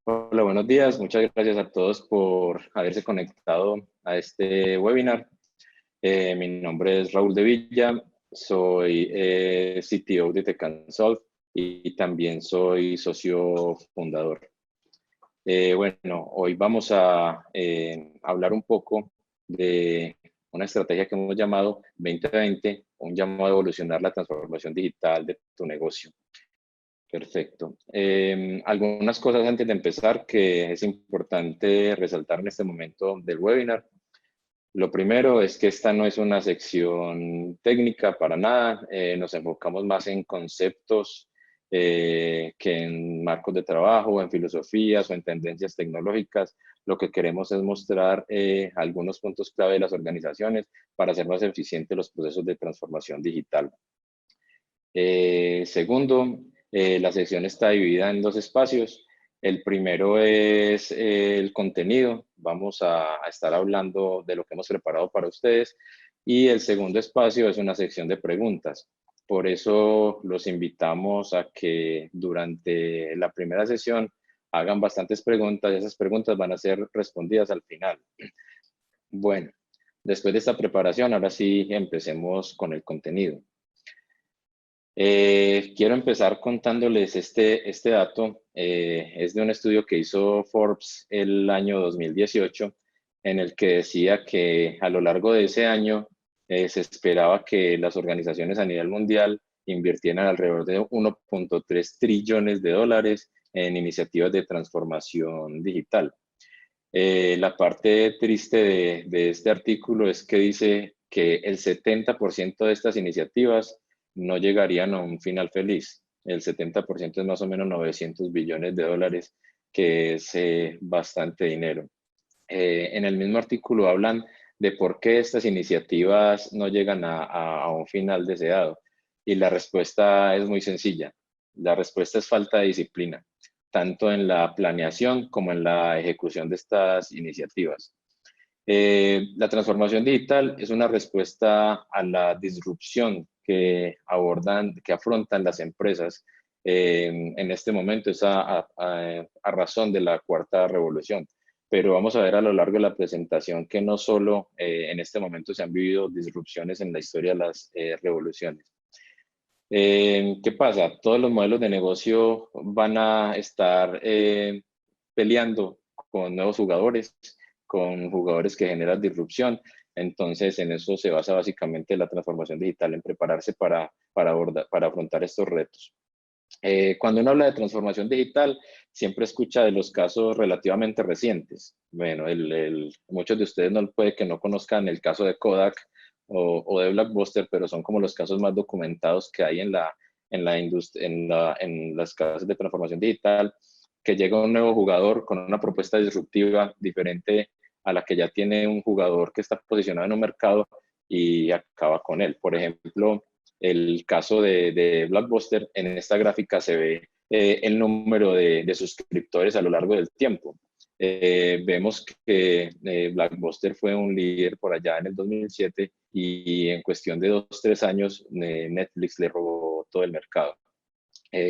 Hola, buenos días. Muchas gracias a todos por haberse conectado a este webinar. Mi nombre es Raúl de Villa, soy CTO de Tecansolve y también soy socio fundador. Bueno, hoy vamos a hablar un poco de una estrategia que hemos llamado 2020, un llamado a evolucionar la transformación digital de tu negocio. Perfecto. Algunas cosas antes de empezar que es importante resaltar en este momento del webinar. Lo primero es que esta no es una sección técnica para nada. Nos enfocamos más en conceptos que en marcos de trabajo, en filosofías o en tendencias tecnológicas. Lo que queremos es mostrar algunos puntos clave de las organizaciones para hacer más eficientes los procesos de transformación digital. Segundo, la sección está dividida en dos espacios. El primero es el contenido. Vamos a estar hablando de lo que hemos preparado para ustedes. Y el segundo espacio es una sección de preguntas. Por eso los invitamos a que durante la primera sesión hagan bastantes preguntas y esas preguntas van a ser respondidas al final. Bueno, después de esta preparación, ahora sí empecemos con el contenido. Quiero empezar contándoles este dato. Es de un estudio que hizo Forbes el año 2018, en el que decía que a lo largo de ese año se esperaba que las organizaciones a nivel mundial invirtieran alrededor de 1.3 trillones de dólares en iniciativas de transformación digital. La parte triste de este artículo es que dice que el 70% de estas iniciativas no llegarían a un final feliz. El 70% es más o menos 900 billones de dólares, que es bastante dinero. En el mismo artículo hablan de por qué estas iniciativas no llegan a un final deseado. Y la respuesta es muy sencilla. La respuesta es falta de disciplina, tanto en la planeación como en la ejecución de estas iniciativas. La transformación digital es una respuesta a la disrupción que afrontan las empresas en este momento. Es a razón de la cuarta revolución. Pero vamos a ver a lo largo de la presentación que no solo en este momento se han vivido disrupciones en la historia de las revoluciones. ¿Qué pasa? Todos los modelos de negocio van a estar peleando con nuevos jugadores, con jugadores que generan disrupción. Entonces, en eso se basa básicamente la transformación digital, en prepararse para afrontar estos retos. Cuando uno habla de transformación digital, siempre escucha de los casos relativamente recientes. Bueno, muchos de ustedes puede que no conozcan el caso de Kodak o de Blockbuster, pero son como los casos más documentados que hay en las casas de transformación digital, que llega un nuevo jugador con una propuesta disruptiva diferente a la que ya tiene un jugador que está posicionado en un mercado y acaba con él. Por ejemplo, el caso de Blockbuster, en esta gráfica se ve el número de suscriptores a lo largo del tiempo. Vemos que Blockbuster fue un líder por allá en el 2007 y en cuestión de 2-3 años Netflix le robó todo el mercado.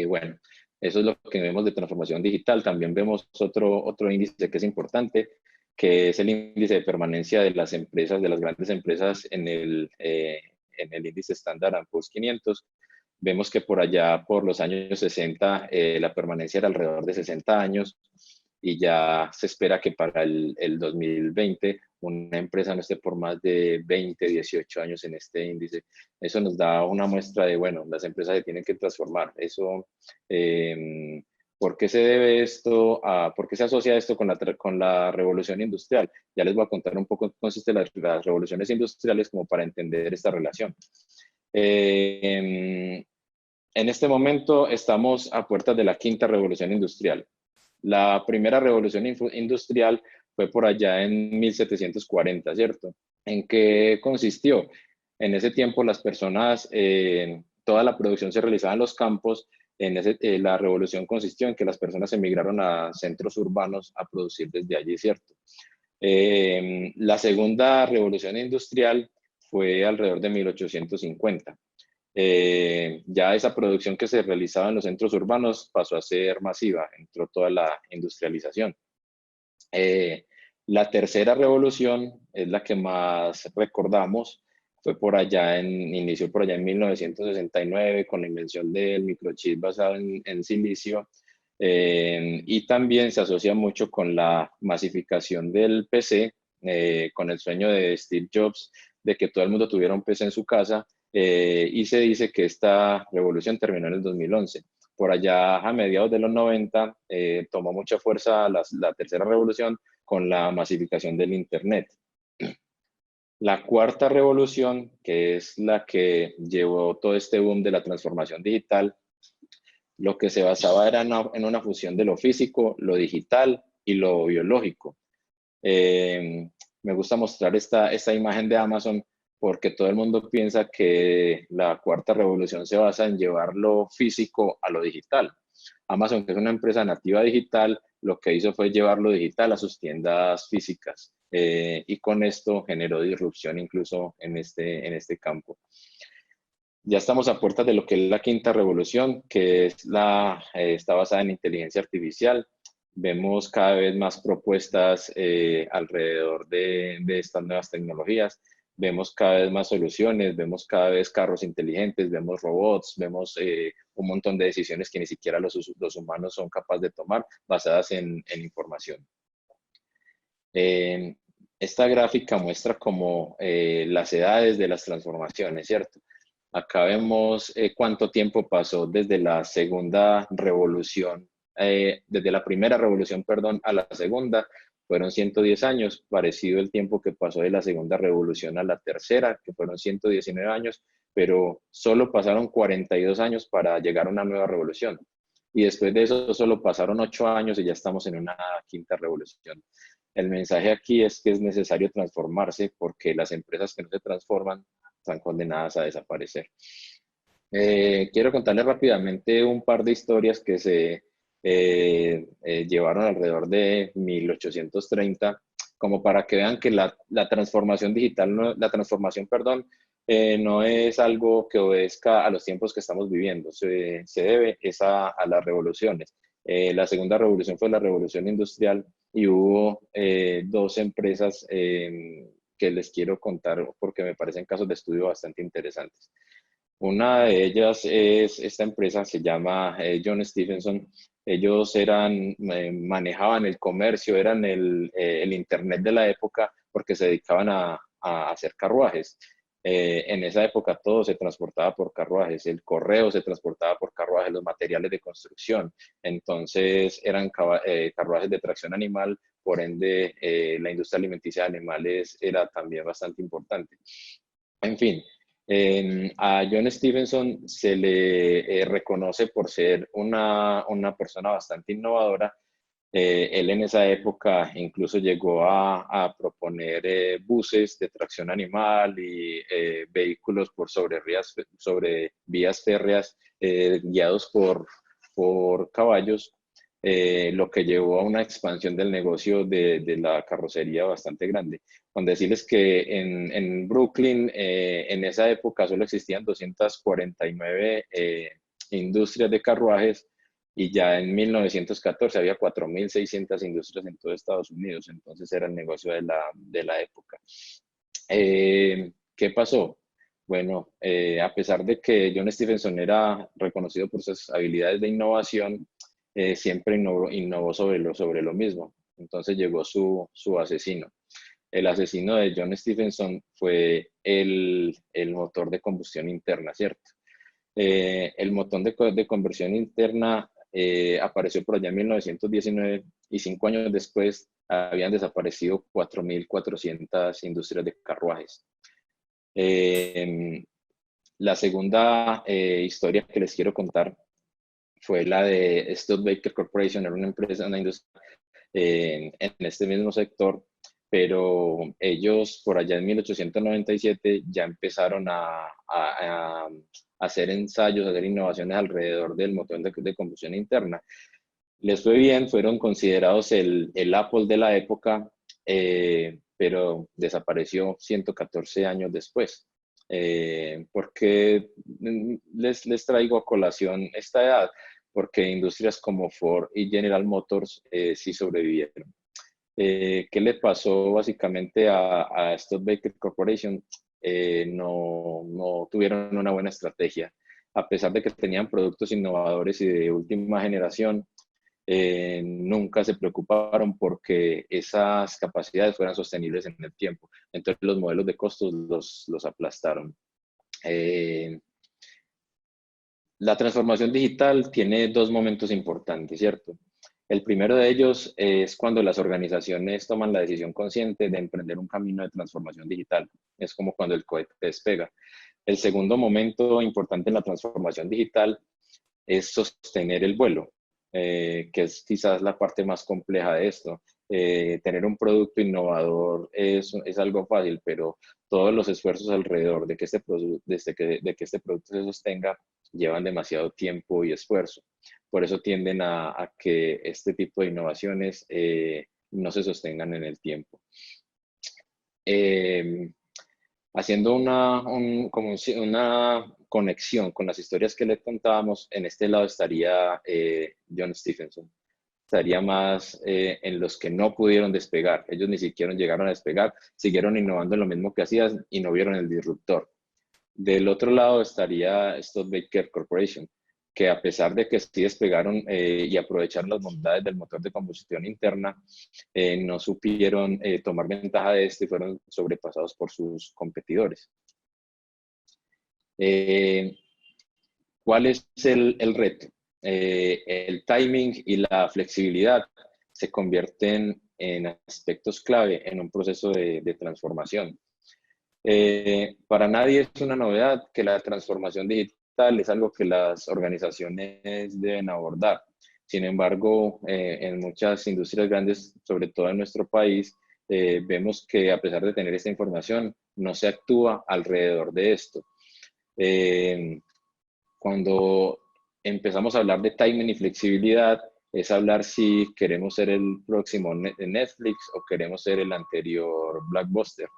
Bueno, eso es lo que vemos de transformación digital. También vemos otro índice que es importante, que es el índice de permanencia de las empresas, de las grandes empresas en el índice Standard & Poor's 500. Vemos que por allá, por los años 60, la permanencia era alrededor de 60 años y ya se espera que para el 2020 una empresa no esté por más de 20, 18 años en este índice. Eso nos da una muestra de, bueno, las empresas se tienen que transformar. Eso, ¿por qué se debe esto? ¿Por qué se asocia esto con la revolución industrial? Ya les voy a contar un poco en qué consiste las revoluciones industriales como para entender esta relación. En este momento estamos a puertas de la quinta revolución industrial. La primera revolución industrial fue por allá en 1740, ¿cierto? ¿En qué consistió? En ese tiempo las personas, toda la producción se realizaba en los campos. La revolución consistió en que las personas emigraron a centros urbanos a producir desde allí, ¿cierto? La segunda revolución industrial fue alrededor de 1850. ya esa producción que se realizaba en los centros urbanos pasó a ser masiva, entró toda la industrialización. La tercera revolución es la que más recordamos, fue por allá inició por allá en 1969 con la invención del microchip basado en silicio, y también se asocia mucho con la masificación del PC, con el sueño de Steve Jobs de que todo el mundo tuviera un PC en su casa, y se dice que esta revolución terminó en el 2011. Por allá a mediados de los 90 tomó mucha fuerza la tercera revolución con la masificación del Internet. La cuarta revolución, que es la que llevó todo este boom de la transformación digital, lo que se basaba era en una fusión de lo físico, lo digital y lo biológico. Me gusta mostrar esta imagen de Amazon porque todo el mundo piensa que la cuarta revolución se basa en llevar lo físico a lo digital. Amazon, que es una empresa nativa digital, lo que hizo fue llevar lo digital a sus tiendas físicas, y con esto generó disrupción incluso en este campo. Ya estamos a puertas de lo que es la quinta revolución, que es está basada en inteligencia artificial. Vemos cada vez más propuestas alrededor de estas nuevas tecnologías. Vemos cada vez más soluciones, vemos cada vez carros inteligentes, vemos robots, vemos un montón de decisiones que ni siquiera los humanos son capaces de tomar basadas en información. Esta gráfica muestra como las edades de las transformaciones, ¿cierto? Acá vemos cuánto tiempo pasó desde la segunda revolución, desde la primera revolución, perdón, a la segunda. Fueron 110 años, parecido el tiempo que pasó de la segunda revolución a la tercera, que fueron 119 años, pero solo pasaron 42 años para llegar a una nueva revolución. Y después de eso solo pasaron 8 años y ya estamos en una quinta revolución. El mensaje aquí es que es necesario transformarse porque las empresas que no se transforman están condenadas a desaparecer. Quiero contarles rápidamente un par de historias que se llevaron alrededor de 1830, como para que vean que la transformación digital, la transformación, perdón, no es algo que obedezca a los tiempos que estamos viviendo, se debe a las revoluciones. La segunda revolución fue la revolución industrial y hubo dos empresas que les quiero contar porque me parecen casos de estudio bastante interesantes. Una de ellas es esta empresa, se llama John Stephenson. Ellos manejaban el comercio, eran el Internet de la época porque se dedicaban a hacer carruajes. En esa época todo se transportaba por carruajes, el correo se transportaba por carruajes, los materiales de construcción. Entonces eran carruajes de tracción animal, por ende la industria alimenticia de animales era también bastante importante. En fin, a John Stephenson se le reconoce por ser una persona bastante innovadora. Él en esa época incluso llegó a proponer buses de tracción animal y vehículos sobre vías férreas guiados por caballos, lo que llevó a una expansión del negocio de la carrocería bastante grande. Con decirles que en Brooklyn, en esa época solo existían 249 industrias de carruajes y ya en 1914 había 4.600 industrias en todo Estados Unidos, entonces era el negocio de la época. ¿Qué pasó? Bueno, a pesar de que John Stephenson era reconocido por sus habilidades de innovación, siempre innovó sobre lo mismo. Entonces llegó su asesino. El asesino de John Stephenson fue el motor de combustión interna, ¿cierto? El motor de conversión interna apareció por allá en 1919 y 5 años después habían desaparecido 4.400 industrias de carruajes. La segunda historia que les quiero contar fue la de Studebaker Corporation, era una empresa, una industria en este mismo sector, pero ellos por allá en 1897 ya empezaron a hacer ensayos, a hacer innovaciones alrededor del motor de combustión interna. Les fue bien, fueron considerados el Apple de la época, pero desapareció 114 años después. ¿Por qué les traigo a colación esta edad? Porque industrias como Ford y General Motors sí sobrevivieron. ¿Qué le pasó básicamente a Studebaker Corporation? No tuvieron una buena estrategia. A pesar de que tenían productos innovadores y de última generación, nunca se preocuparon porque esas capacidades fueran sostenibles en el tiempo. Entonces los modelos de costos los aplastaron. La transformación digital tiene dos momentos importantes, ¿cierto? El primero de ellos es cuando las organizaciones toman la decisión consciente de emprender un camino de transformación digital. Es como cuando el cohete despega. El segundo momento importante en la transformación digital es sostener el vuelo, que es quizás la parte más compleja de esto. Tener un producto innovador es algo fácil, pero todos los esfuerzos alrededor de que de que este producto se sostenga llevan demasiado tiempo y esfuerzo. Por eso tienden a que este tipo de innovaciones no se sostengan en el tiempo. Eh, Haciendo una conexión con las historias que le contábamos, en este lado estaría John Stephenson. Estaría más en los que no pudieron despegar. Ellos ni siquiera llegaron a despegar, siguieron innovando en lo mismo que hacían y no vieron el disruptor. Del otro lado estaría Studebaker Corporation, que a pesar de que sí despegaron y aprovecharon las bondades del motor de combustión interna, no supieron tomar ventaja de este y fueron sobrepasados por sus competidores. Eh, ¿Cuál es el reto? El timing y la flexibilidad se convierten en aspectos clave en un proceso de transformación. Para nadie es una novedad que la transformación digital es algo que las organizaciones deben abordar. Sin embargo, en muchas industrias grandes, sobre todo en nuestro país, vemos que a pesar de tener esta información, no se actúa alrededor de esto. Eh, Cuando empezamos a hablar de timing y flexibilidad, es hablar si queremos ser el próximo Netflix o queremos ser el anterior Blockbuster.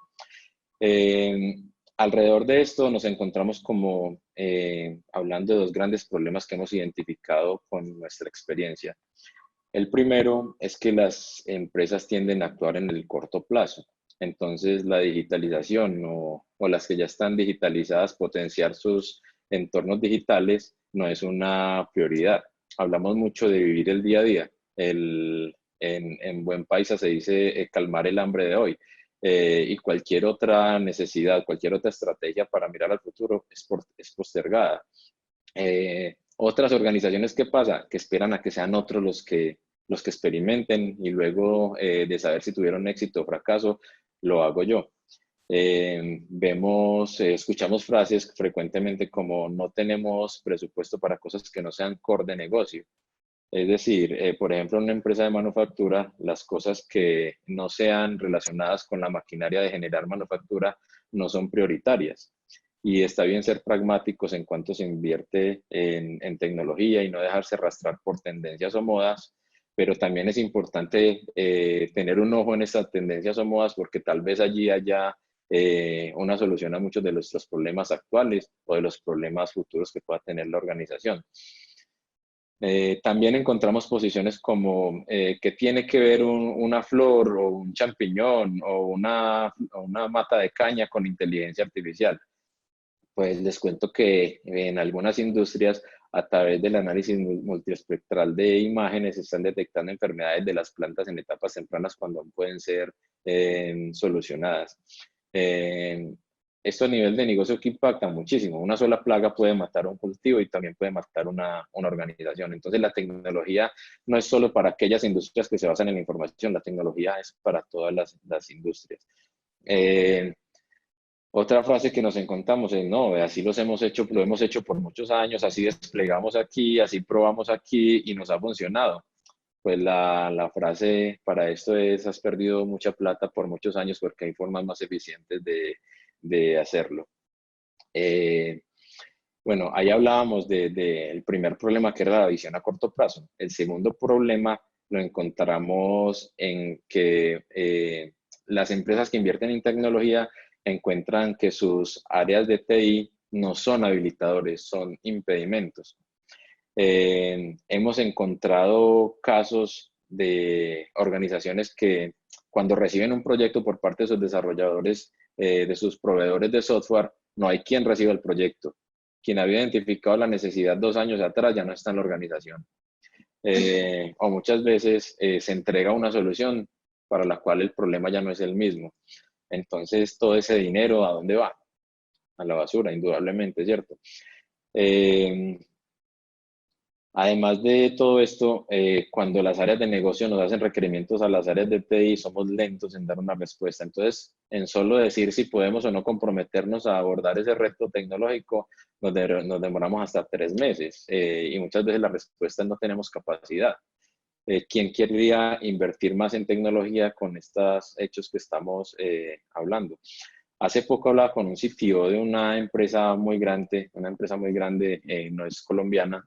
Eh, Alrededor de esto nos encontramos como hablando de dos grandes problemas que hemos identificado con nuestra experiencia. El primero es que las empresas tienden a actuar en el corto plazo. Entonces, la digitalización o las que ya están digitalizadas, potenciar sus entornos digitales no es una prioridad. Hablamos mucho de vivir el día a día. En buen paisa se dice calmar el hambre de hoy. Y cualquier otra necesidad, cualquier otra estrategia para mirar al futuro es postergada. Otras organizaciones, ¿qué pasa? Que esperan a que sean otros los que experimenten y luego de saber si tuvieron éxito o fracaso, lo hago yo. Escuchamos frases frecuentemente como no tenemos presupuesto para cosas que no sean core de negocio. Es decir, por ejemplo, en una empresa de manufactura, las cosas que no sean relacionadas con la maquinaria de generar manufactura no son prioritarias. Y está bien ser pragmáticos en cuanto se invierte en tecnología y no dejarse arrastrar por tendencias o modas, pero también es importante tener un ojo en estas tendencias o modas porque tal vez allí haya una solución a muchos de nuestros problemas actuales o de los problemas futuros que pueda tener la organización. También encontramos posiciones como que tiene que ver una flor o un champiñón o una mata de caña con inteligencia artificial. Pues les cuento que en algunas industrias, a través del análisis multiespectral de imágenes, se están detectando enfermedades de las plantas en etapas tempranas cuando aún pueden ser solucionadas. Eh, Esto a nivel de negocio que impacta muchísimo. Una sola plaga puede matar un cultivo y también puede matar una organización. Entonces, la tecnología no es solo para aquellas industrias que se basan en la información, la tecnología es para todas las industrias. Otra frase que nos encontramos es, no, así lo hemos hecho por muchos años, así desplegamos aquí, así probamos aquí y nos ha funcionado. Pues la frase para esto es, has perdido mucha plata por muchos años porque hay formas más eficientes de hacerlo. Eh, bueno, ahí hablábamos del primer problema que era la visión a corto plazo. El segundo problema lo encontramos en que las empresas que invierten en tecnología encuentran que sus áreas de TI no son habilitadores, son impedimentos. Hemos encontrado casos de organizaciones que cuando reciben un proyecto por parte de sus desarrolladores, de sus proveedores de software, no hay quien reciba el proyecto. Quien había identificado la necesidad 2 años atrás ya no está en la organización. O muchas veces se entrega una solución para la cual el problema ya no es el mismo. Entonces, todo ese dinero, ¿a dónde va? A la basura, indudablemente, ¿cierto? Además de todo esto, cuando las áreas de negocio nos hacen requerimientos a las áreas de TI, somos lentos en dar una respuesta. Entonces, en solo decir si podemos o no comprometernos a abordar ese reto tecnológico, nos demoramos hasta 3 meses. Y muchas veces la respuesta es no tenemos capacidad. ¿Quién querría invertir más en tecnología con estos hechos que estamos hablando? Hace poco hablaba con un CTO de una empresa muy grande, no es colombiana,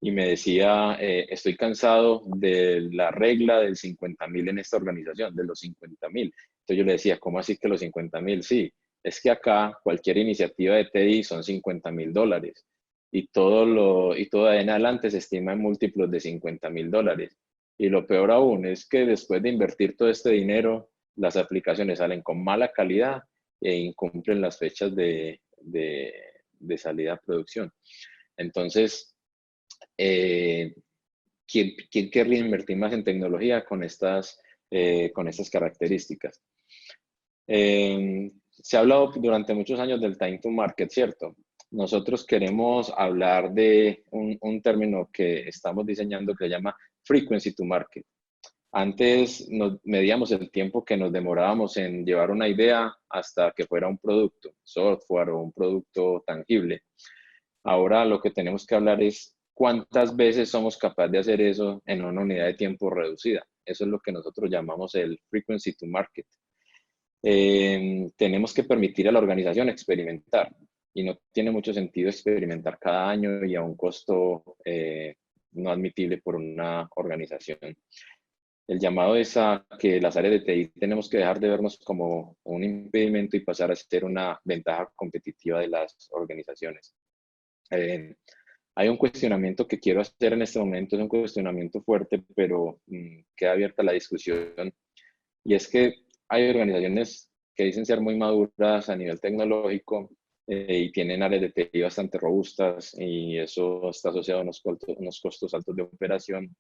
y me decía, estoy cansado de la regla del 50.000 en esta organización, de los 50.000. Entonces yo le decía, ¿cómo así que los 50.000? Sí, es que acá cualquier iniciativa de TI son $50.000 y todo de en adelante se estima en múltiplos de $50.000. Y lo peor aún es que después de invertir todo este dinero, las aplicaciones salen con mala calidad e incumplen las fechas de salida a producción. Entonces, ¿quién querría invertir más en tecnología con estas características? Se ha hablado durante muchos años del time to market, ¿cierto? Nosotros queremos hablar de un término que estamos diseñando que se llama frequency to market. Antes medíamos el tiempo que nos demorábamos en llevar una idea hasta que fuera un producto, software o un producto tangible. Ahora lo que tenemos que hablar es cuántas veces somos capaces de hacer eso en una unidad de tiempo reducida. Eso es lo que nosotros llamamos el frequency to market. Tenemos que permitir a la organización experimentar y no tiene mucho sentido experimentar cada año y a un costo no admitible por una organización. El llamado es a que las áreas de TI tenemos que dejar de vernos como un impedimento y pasar a ser una ventaja competitiva de las organizaciones. Hay un cuestionamiento que quiero hacer en este momento, es un cuestionamiento fuerte, pero queda abierta la discusión. Y es que hay organizaciones que dicen ser muy maduras a nivel tecnológico y tienen áreas de TI bastante robustas y eso está asociado a unos costos altos de operación.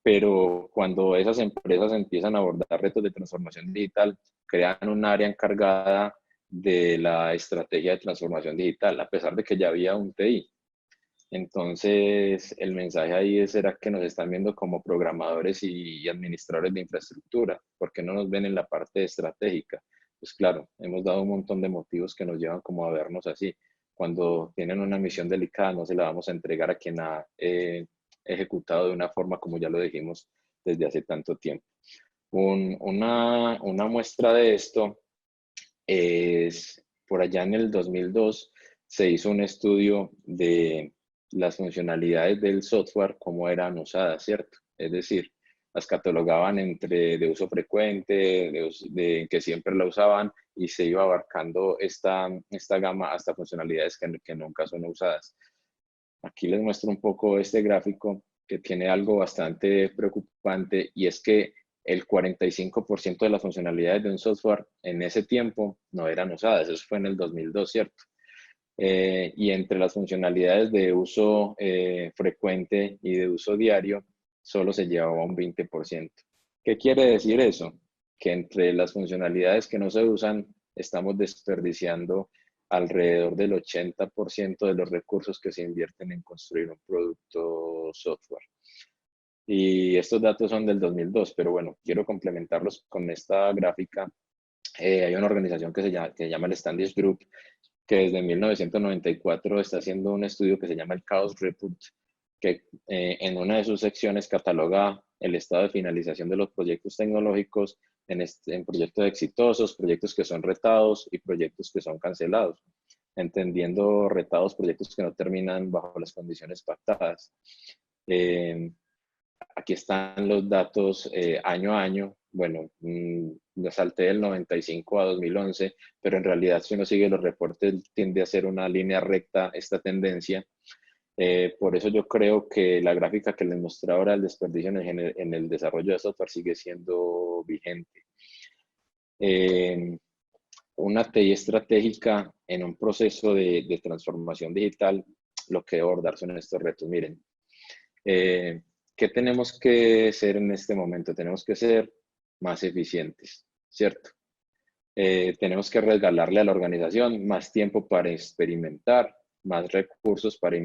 Pero cuando esas empresas empiezan a abordar retos de transformación digital, crean un área encargada de la estrategia de transformación digital, a pesar de que ya había un TI. Entonces, el mensaje ahí es, ¿será que nos están viendo como programadores y administradores de infraestructura? ¿Por qué no nos ven en la parte estratégica? Pues claro, hemos dado un montón de motivos que nos llevan como a vernos así. Cuando tienen una misión delicada, no se la vamos a entregar a quien ha ejecutado de una forma como ya lo dijimos desde hace tanto tiempo. Una muestra de esto es, por allá en el 2002, se hizo un estudio de las funcionalidades del software, cómo eran usadas, ¿cierto? Es decir, las catalogaban entre de uso frecuente, de que siempre la usaban y se iba abarcando esta gama hasta funcionalidades que nunca son usadas. Aquí les muestro un poco este gráfico que tiene algo bastante preocupante y es que el 45% de las funcionalidades de un software en ese tiempo no eran usadas. Eso fue en el 2002, ¿cierto? Y entre las funcionalidades de uso frecuente y de uso diario, solo se llevaba un 20%. ¿Qué quiere decir eso? Que entre las funcionalidades que no se usan, estamos desperdiciando alrededor del 80% de los recursos que se invierten en construir un producto software. Y estos datos son del 2002, pero bueno, quiero complementarlos con esta gráfica. Hay una organización que se llama el Standish Group, que desde 1994 está haciendo un estudio que se llama el Chaos Report, que en una de sus secciones cataloga el estado de finalización de los proyectos tecnológicos en proyectos exitosos, proyectos que son retados y proyectos que son cancelados, entendiendo retados proyectos que no terminan bajo las condiciones pactadas. aquí están los datos año a año. Bueno, me salté del 95 a 2011, pero en realidad si uno sigue los reportes tiende a ser una línea recta esta tendencia. Por eso yo creo que la gráfica que les mostré ahora del desperdicio en el desarrollo de software sigue siendo vigente. Una TI estratégica en un proceso de transformación digital, lo que debe abordar son estos retos. Miren, ¿qué tenemos que ser en este momento? Tenemos que ser más eficientes, ¿cierto? Tenemos que regalarle a la organización más tiempo para experimentar, más recursos para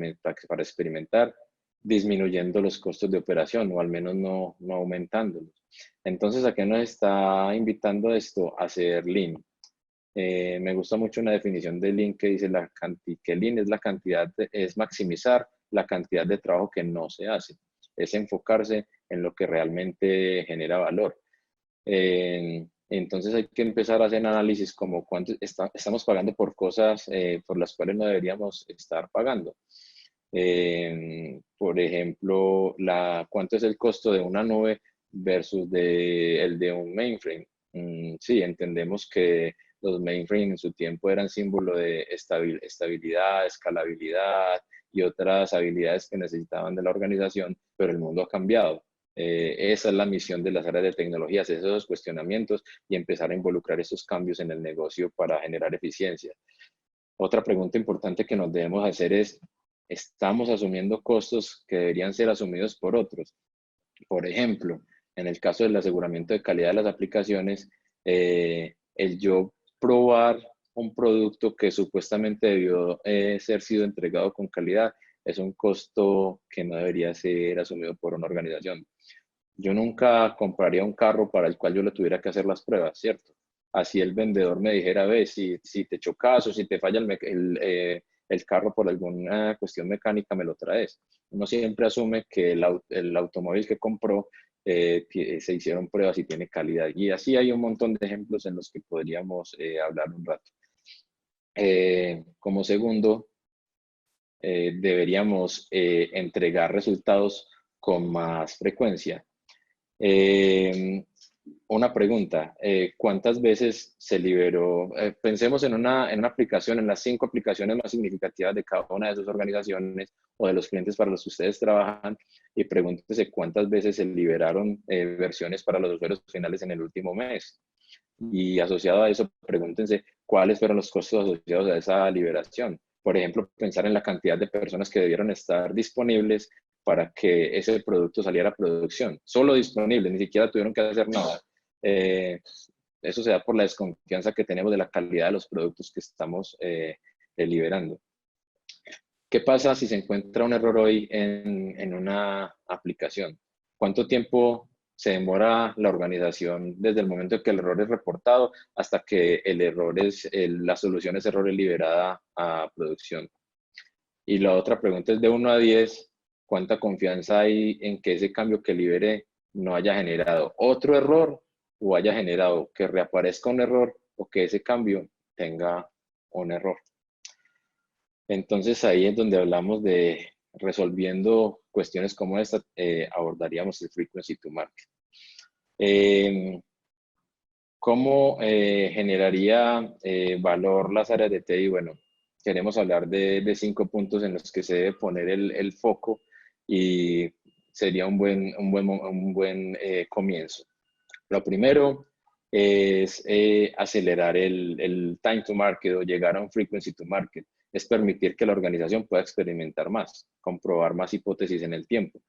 experimentar, disminuyendo los costos de operación o al menos no aumentándolos. Entonces, ¿a qué nos está invitando esto? A hacer Lean. Me gusta mucho una definición de Lean que dice que Lean es es maximizar la cantidad de trabajo que no se hace. Es enfocarse en lo que realmente genera valor. Entonces hay que empezar a hacer análisis como cuánto estamos pagando por cosas por las cuales no deberíamos estar pagando. Por ejemplo, cuánto es el costo de una nube versus el de un mainframe. Sí, entendemos que los mainframes en su tiempo eran símbolo de estabilidad, escalabilidad y otras habilidades que necesitaban de la organización, pero el mundo ha cambiado. Esa es la misión de las áreas de tecnología, hacer esos cuestionamientos y empezar a involucrar esos cambios en el negocio para generar eficiencia. Otra pregunta importante que nos debemos hacer es, ¿estamos asumiendo costos que deberían ser asumidos por otros? Por ejemplo, en el caso del aseguramiento de calidad de las aplicaciones, el yo probar un producto que supuestamente debió ser sido entregado con calidad es un costo que no debería ser asumido por una organización. Yo nunca compraría un carro para el cual yo le tuviera que hacer las pruebas, ¿cierto? Así el vendedor me dijera, ve, si te chocas o si te falla el carro por alguna cuestión mecánica, me lo traes. Uno siempre asume que el automóvil que compró se hicieron pruebas y tiene calidad. Y así hay un montón de ejemplos en los que podríamos hablar un rato. Como segundo, deberíamos entregar resultados con más frecuencia. Una pregunta, ¿cuántas veces se liberó? Pensemos en una aplicación, en las 5 aplicaciones más significativas de cada una de sus organizaciones o de los clientes para los que ustedes trabajan y pregúntese cuántas veces se liberaron versiones para los usuarios finales en el último mes. Y asociado a eso, pregúntense cuáles fueron los costos asociados a esa liberación. Por ejemplo, pensar en la cantidad de personas que debieron estar disponibles para que ese producto saliera a producción. Solo disponible, ni siquiera tuvieron que hacer nada. Eso se da por la desconfianza que tenemos de la calidad de los productos que estamos liberando. ¿Qué pasa si se encuentra un error hoy en una aplicación? ¿Cuánto tiempo se demora la organización desde el momento en que el error es reportado hasta que la solución a ese error es liberada a producción? Y la otra pregunta es de 1 a 10, ¿cuánta confianza hay en que ese cambio que libere no haya generado otro error o haya generado que reaparezca un error o que ese cambio tenga un error? Entonces ahí es donde hablamos de resolviendo cuestiones como esta, abordaríamos el frequency to market. ¿Cómo generaría valor las áreas de TI? Bueno, queremos hablar de 5 puntos en los que se debe poner el foco y sería un buen comienzo. Lo primero es acelerar el time to market o llegar a un frequency to market. Es permitir que la organización pueda experimentar más, comprobar más hipótesis en el tiempo.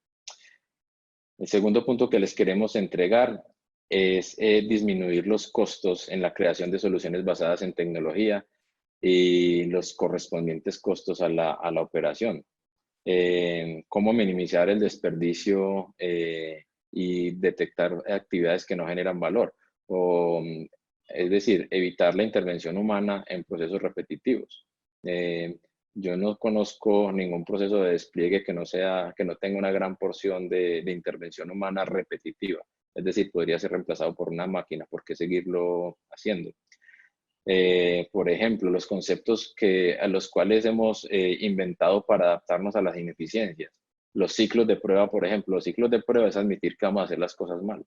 El segundo punto que les queremos entregar es disminuir los costos en la creación de soluciones basadas en tecnología y los correspondientes costos a la operación. Cómo minimizar el desperdicio y detectar actividades que no generan valor. Es decir, evitar la intervención humana en procesos repetitivos. Yo no conozco ningún proceso de despliegue que no tenga una gran porción de intervención humana repetitiva. Es decir, podría ser reemplazado por una máquina. ¿Por qué seguirlo haciendo? Por ejemplo, los conceptos a los cuales hemos inventado para adaptarnos a las ineficiencias. Los ciclos de prueba, por ejemplo, los ciclos de prueba es admitir que vamos a hacer las cosas mal.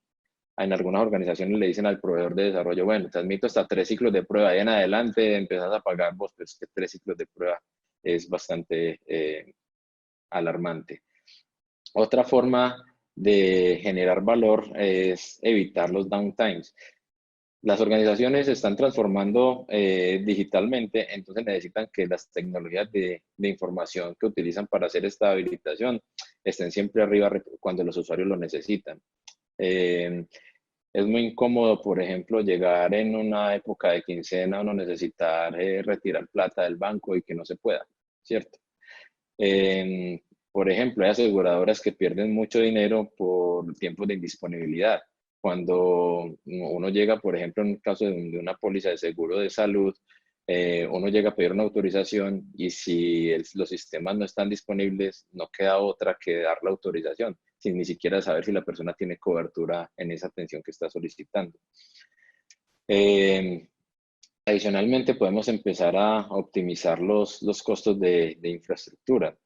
En algunas organizaciones le dicen al proveedor de desarrollo, bueno, te admito hasta 3 ciclos de prueba, y en adelante empezás a pagar vos, pues que 3 ciclos de prueba es bastante alarmante. Otra forma de generar valor es evitar los downtimes. Las organizaciones se están transformando digitalmente, entonces necesitan que las tecnologías de información que utilizan para hacer esta habilitación estén siempre arriba cuando los usuarios lo necesitan. Es muy incómodo, por ejemplo, llegar en una época de quincena o no necesitar retirar plata del banco y que no se pueda, ¿cierto? Por ejemplo, hay aseguradoras que pierden mucho dinero por tiempos de indisponibilidad. Cuando uno llega, por ejemplo, en un caso de una póliza de seguro de salud, uno llega a pedir una autorización y si los sistemas no están disponibles, no queda otra que dar la autorización, sin ni siquiera saber si la persona tiene cobertura en esa atención que está solicitando. Adicionalmente, podemos empezar a optimizar los costos de infraestructura.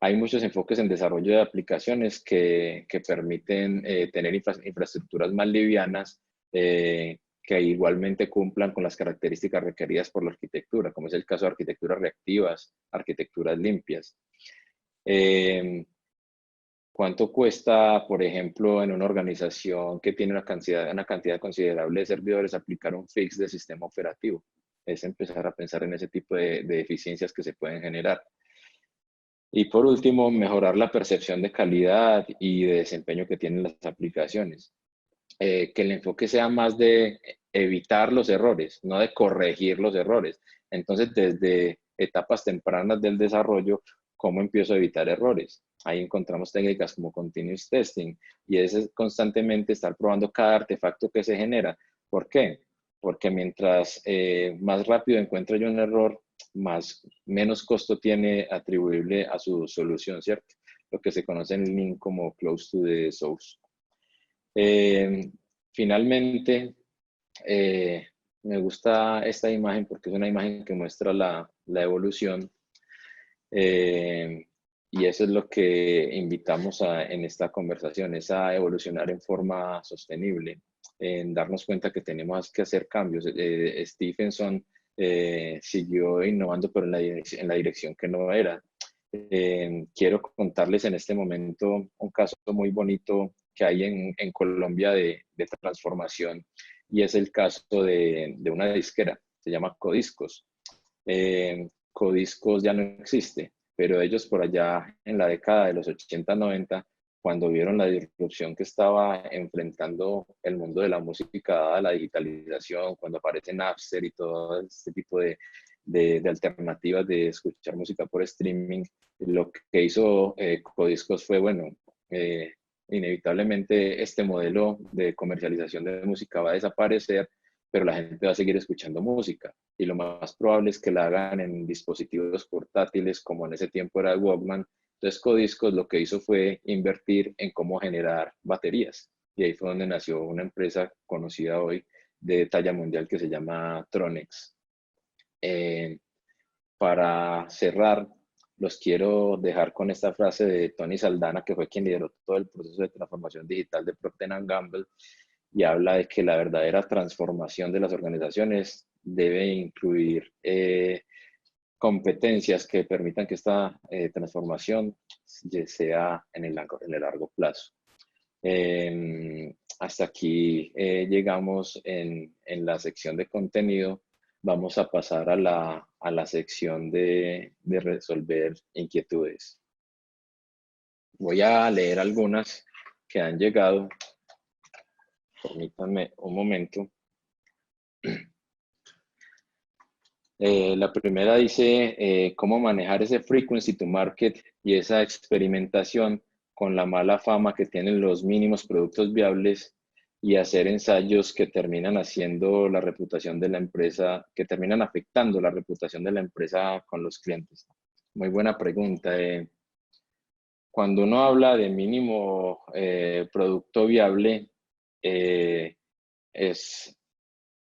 Hay muchos enfoques en desarrollo de aplicaciones que permiten tener infraestructuras más livianas que igualmente cumplan con las características requeridas por la arquitectura, como es el caso de arquitecturas reactivas, arquitecturas limpias. ¿Cuánto cuesta, por ejemplo, en una organización que tiene una cantidad considerable de servidores aplicar un fix de sistema operativo? Es empezar a pensar en ese tipo de eficiencias que se pueden generar. Y por último, mejorar la percepción de calidad y de desempeño que tienen las aplicaciones. Que el enfoque sea más de evitar los errores, no de corregir los errores. Entonces, desde etapas tempranas del desarrollo, ¿cómo empiezo a evitar errores? Ahí encontramos técnicas como continuous testing y es constantemente estar probando cada artefacto que se genera. ¿Por qué? Porque mientras más rápido encuentro yo un error, menos costo tiene atribuible a su solución, ¿cierto? Lo que se conoce en Lean como close to the source. Finalmente, me gusta esta imagen porque es una imagen que muestra la evolución y eso es lo que invitamos en esta conversación, es a evolucionar en forma sostenible, en darnos cuenta que tenemos que hacer cambios. Stephenson siguió innovando, pero en la dirección que no era. Quiero contarles en este momento un caso muy bonito que hay en Colombia de transformación y es el caso de una disquera, se llama Codiscos. Codiscos ya no existe, pero ellos por allá en la década de los 80-90, cuando vieron la disrupción que estaba enfrentando el mundo de la música dada la digitalización, cuando aparece Napster y todo este tipo de alternativas de escuchar música por streaming, lo que hizo Codiscos fue, bueno, inevitablemente este modelo de comercialización de música va a desaparecer, pero la gente va a seguir escuchando música y lo más probable es que la hagan en dispositivos portátiles como en ese tiempo era el Walkman. Entonces Codiscos lo que hizo fue invertir en cómo generar baterías y ahí fue donde nació una empresa conocida hoy de talla mundial que se llama Tronex. Para cerrar, los quiero dejar con esta frase de Tony Saldana, que fue quien lideró todo el proceso de transformación digital de Procter & Gamble, y habla de que la verdadera transformación de las organizaciones debe incluir competencias que permitan que esta transformación sea en el largo plazo. Hasta aquí llegamos en la sección de contenido. Vamos a pasar a la sección de resolver inquietudes. Voy a leer algunas que han llegado. Permítanme un momento. La primera dice cómo manejar ese frequency to market y esa experimentación con la mala fama que tienen los mínimos productos viables y hacer ensayos que terminan haciendo la reputación de la empresa, que terminan afectando la reputación de la empresa con los clientes. Muy buena pregunta. Cuando uno habla de mínimo producto viable,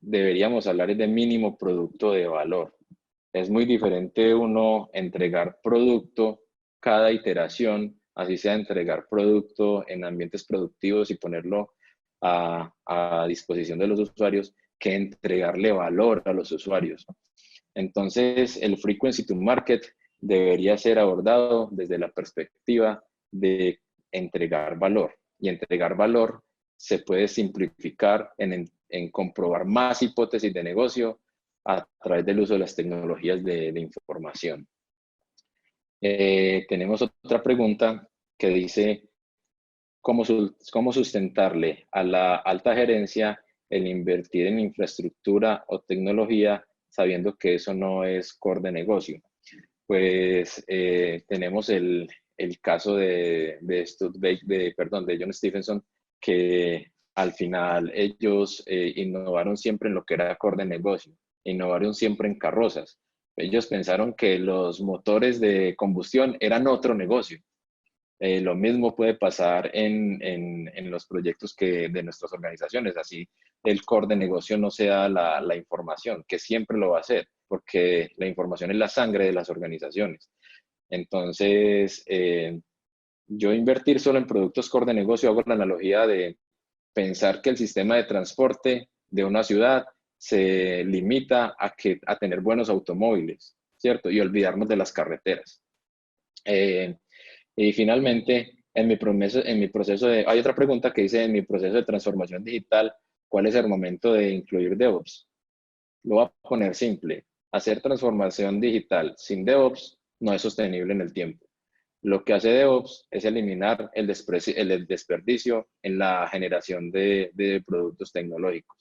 deberíamos hablar de mínimo producto de valor. Es muy diferente uno entregar producto cada iteración, así sea entregar producto en ambientes productivos y ponerlo a disposición de los usuarios, que entregarle valor a los usuarios. Entonces, el frequency to market debería ser abordado desde la perspectiva de entregar valor. Y entregar valor se puede simplificar en comprobar más hipótesis de negocio a través del uso de las tecnologías de información. Tenemos otra pregunta que dice, ¿cómo sustentarle a la alta gerencia el invertir en infraestructura o tecnología sabiendo que eso no es core de negocio? Pues tenemos el caso de John Stephenson, que al final ellos innovaron siempre en lo que era core de negocio, innovaron siempre en carrozas. Ellos pensaron que los motores de combustión eran otro negocio. Lo mismo puede pasar en los proyectos de nuestras organizaciones, así el core de negocio no sea la información, que siempre lo va a ser, porque la información es la sangre de las organizaciones. Entonces, yo invertir solo en productos core de negocio, hago la analogía de pensar que el sistema de transporte de una ciudad se limita a tener buenos automóviles, ¿cierto? Y olvidarnos de las carreteras. Y finalmente, hay otra pregunta que dice, en mi proceso de transformación digital, ¿cuál es el momento de incluir DevOps? Lo voy a poner simple. Hacer transformación digital sin DevOps no es sostenible en el tiempo. Lo que hace DevOps es eliminar el desperdicio en la generación de productos tecnológicos.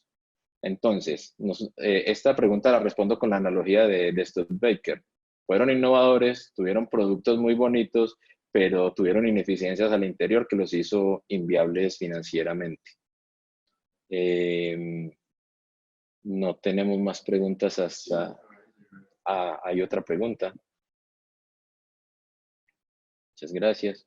Entonces, esta pregunta la respondo con la analogía de Studebaker. Fueron innovadores, tuvieron productos muy bonitos, pero tuvieron ineficiencias al interior que los hizo inviables financieramente. No tenemos más preguntas hasta... hay otra pregunta. Muchas gracias.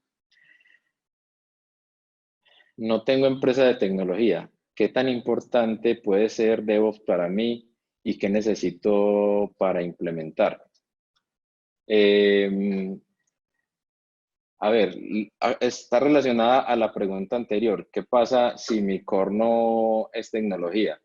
No tengo empresa de tecnología. ¿Qué tan importante puede ser DevOps para mí y qué necesito para implementar? A ver, está relacionada a la pregunta anterior. ¿Qué pasa si mi core no es tecnología?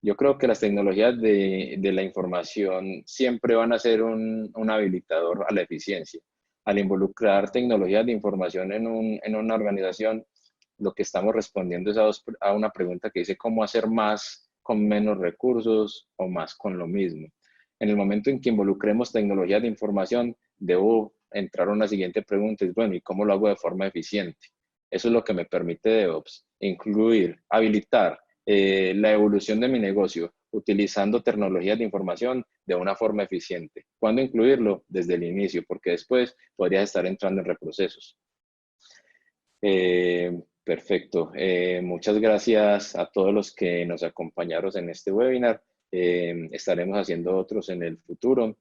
Yo creo que las tecnologías de la información siempre van a ser un habilitador a la eficiencia. Al involucrar tecnologías de información en una organización, lo que estamos respondiendo es a una pregunta que dice cómo hacer más con menos recursos o más con lo mismo. En el momento en que involucremos tecnologías de información, debo entrar a una siguiente pregunta, es bueno, ¿y cómo lo hago de forma eficiente? Eso es lo que me permite DevOps, incluir, habilitar la evolución de mi negocio utilizando tecnologías de información de una forma eficiente. ¿Cuándo incluirlo? Desde el inicio, porque después podrías estar entrando en reprocesos. Perfecto. Muchas gracias a todos los que nos acompañaron en este webinar. Estaremos haciendo otros en el futuro,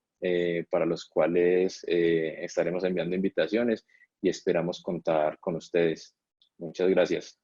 para los cuales estaremos enviando invitaciones y esperamos contar con ustedes. Muchas gracias.